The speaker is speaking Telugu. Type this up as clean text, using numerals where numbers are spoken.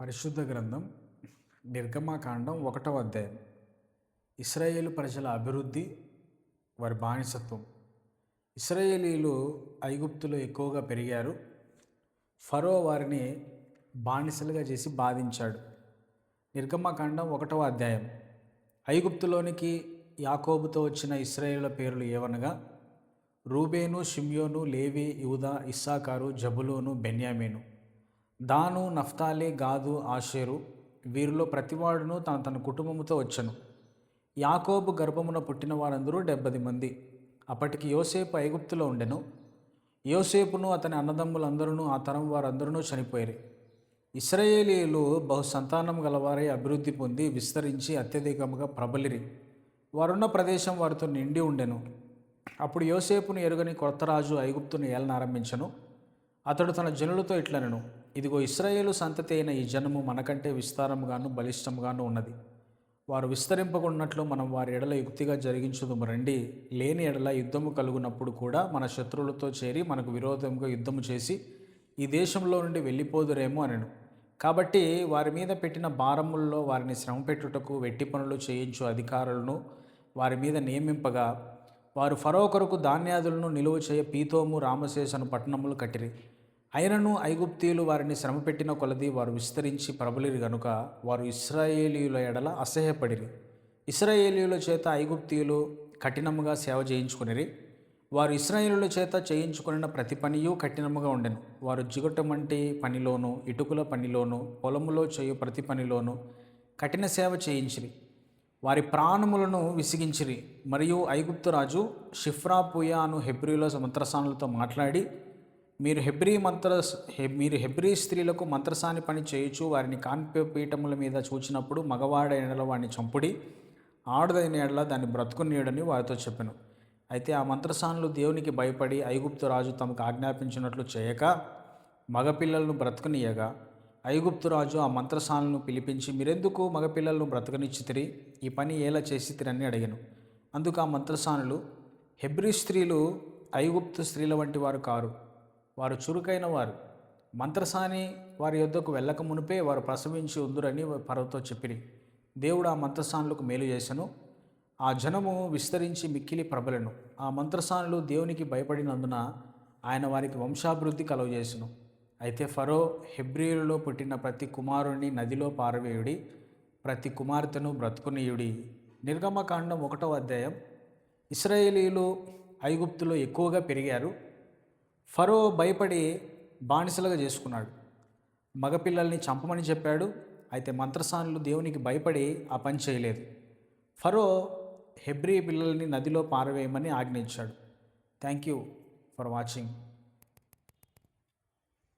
పరిశుద్ధ గ్రంథం నిర్గమాకాండం 1వ అధ్యాయం. ఇశ్రాయేలు ప్రజల అభివృద్ధి, వారి బానిసత్వం. ఇశ్రాయేలీలు ఐగుప్తులో ఎక్కువగా పెరిగారు. ఫరో వారిని బానిసలుగా చేసి బాధించాడు. నిర్గమాకాండం 1వ అధ్యాయం. ఐగుప్తులోనికి యాకోబుతో వచ్చిన ఇశ్రాయేలుల పేర్లు ఏవనగా రూబేను, షిమ్యోను, లేవి, యూదా, ఇస్సాకారు, జబులూను, బెన్యామీను. దాను, నఫ్తాలి, గాదు, ఆషేరు వీరిలో ప్రతివాడును తన తన కుటుంబముతో వచ్చెను. యాకోబు గర్భమున పుట్టిన వారందరూ 70 మంది. అప్పటికి యోసేపు ఐగుప్తులో ఉండెను. యోసేపును అతని అన్నదమ్ములందరూ ఆ తరం వారందరూ చనిపోయారు. ఇశ్రాయేలీయులు బహుసంతానం గలవారై అభివృద్ధి పొంది విస్తరించి అత్యధికముగా ప్రబలిరి. వారున్న ప్రదేశం వారితో నిండి ఉండెను. అప్పుడు యోసేపును ఎరుగని కొత్త రాజు ఐగుప్తును ఏలనారంభించెను. అతడు తన జనులతో ఇట్లనెను, ఇదిగో ఇశ్రాయేలు సంతతి అయిన ఈ జనము మనకంటే విస్తారముగాను బలిష్టముగాను ఉన్నది. వారు విస్తరింపకున్నట్లు మనం వారి ఎడల యుక్తిగా జరిగించుదుము రండి. లేని ఎడల యుద్ధము కలుగునప్పుడు కూడా మన శత్రువులతో చేరి మనకు విరోధంగా యుద్ధము చేసి ఈ దేశంలో నుండి వెళ్ళిపోదురేమో అనెను. కాబట్టి వారి మీద పెట్టిన భారముల్లో వారిని శ్రమ పెట్టుటకు వెట్టి పనులు చేయించు అధికారులను వారి మీద నియమింపగా వారు ఫరో కొరకు ధాన్యాదులను నిలువ చేయ పీతోము, రామశేషను పట్టణములు కట్టిరి. అయినను ఐగుప్తీయులు వారిని శ్రమపెట్టిన కొలది వారు విస్తరించి ప్రబలిరి గనుక వారు ఇశ్రాయేలీయుల ఎడల అసహ్యపడిరి. ఇశ్రాయేలీయుల చేత ఐగుప్తీయులు కఠినముగా సేవ చేయించుకునిరి. వారు ఇశ్రాయేలుల చేత చేయించుకున్న ప్రతి పనియు కఠినముగా ఉండెను. వారు జిగటమంటి పనిలోను, ఇటుకుల పనిలోను, పొలములో చేయు ప్రతి పనిలోను కఠిన సేవ చేయించిరి. వారి ప్రాణములను విసిగించిరి. మరియు ఐగుప్తు రాజు షిఫ్రా పూయా అను హెబ్రీల మంత్రసానులతో మాట్లాడి, మీరు హెబ్రీ స్త్రీలకు మంత్రసాని పని చేయుచు వారిని పీఠముల మీద చూచినప్పుడు మగవాడైన ఎడల వాడిని చంపుడి, ఆడదైన ఎడల దాన్ని బ్రతుకునీయడని వారితో చెప్పెను. అయితే ఆ మంత్రసానులు దేవునికి భయపడి ఐగుప్తు రాజు తమకు ఆజ్ఞాపించినట్లు చేయక మగపిల్లలను బ్రతుకునీయగా ఐగుప్తు రాజు ఆ మంత్రసానులను పిలిపించి, మీరెందుకు మగపిల్లలను బ్రతకనిచ్చితిరి? ఈ పని ఎలా చేసితిరని అడిగాను. అందుకు ఆ మంత్రసానులు, హెబ్రీ స్త్రీలు ఐగుప్తు స్త్రీల వంటి వారు కారు, వారు చురుకైన వారు. మంత్రసాని వారి యొద్దకు వెళ్ళక మునిపే వారు ప్రసవించి ఉందురని ఫరోతో చెప్పిరి. దేవుడు ఆ మంత్రసానులకు మేలు చేసెను. ఆ జనము విస్తరించి మిక్కిలి ప్రబలెను. ఆ మంత్రసానులు దేవునికి భయపడినందున ఆయన వారికి వంశాభివృద్ధి కలుగజేసెను. అయితే ఫరో, హెబ్రీయులలో పుట్టిన ప్రతి కుమారుణ్ణి నదిలో పారవేయుడి, ప్రతి కుమార్తెను బ్రతుకునీయుడి. నిర్గమకాండం 1వ అధ్యాయం. ఇశ్రాయేలీయులు ఐగుప్తులో ఎక్కువగా పెరిగారు. ఫరో భయపడి బానిసలుగా చేసుకున్నాడు. మగపిల్లల్ని చంపమని చెప్పాడు. అయితే మంత్రసానులు దేవునికి భయపడి ఆ పని చేయలేదు. ఫరో హెబ్రీ పిల్లల్ని నదిలో పారవేయమని ఆజ్ఞించాడు. Thank you for watching.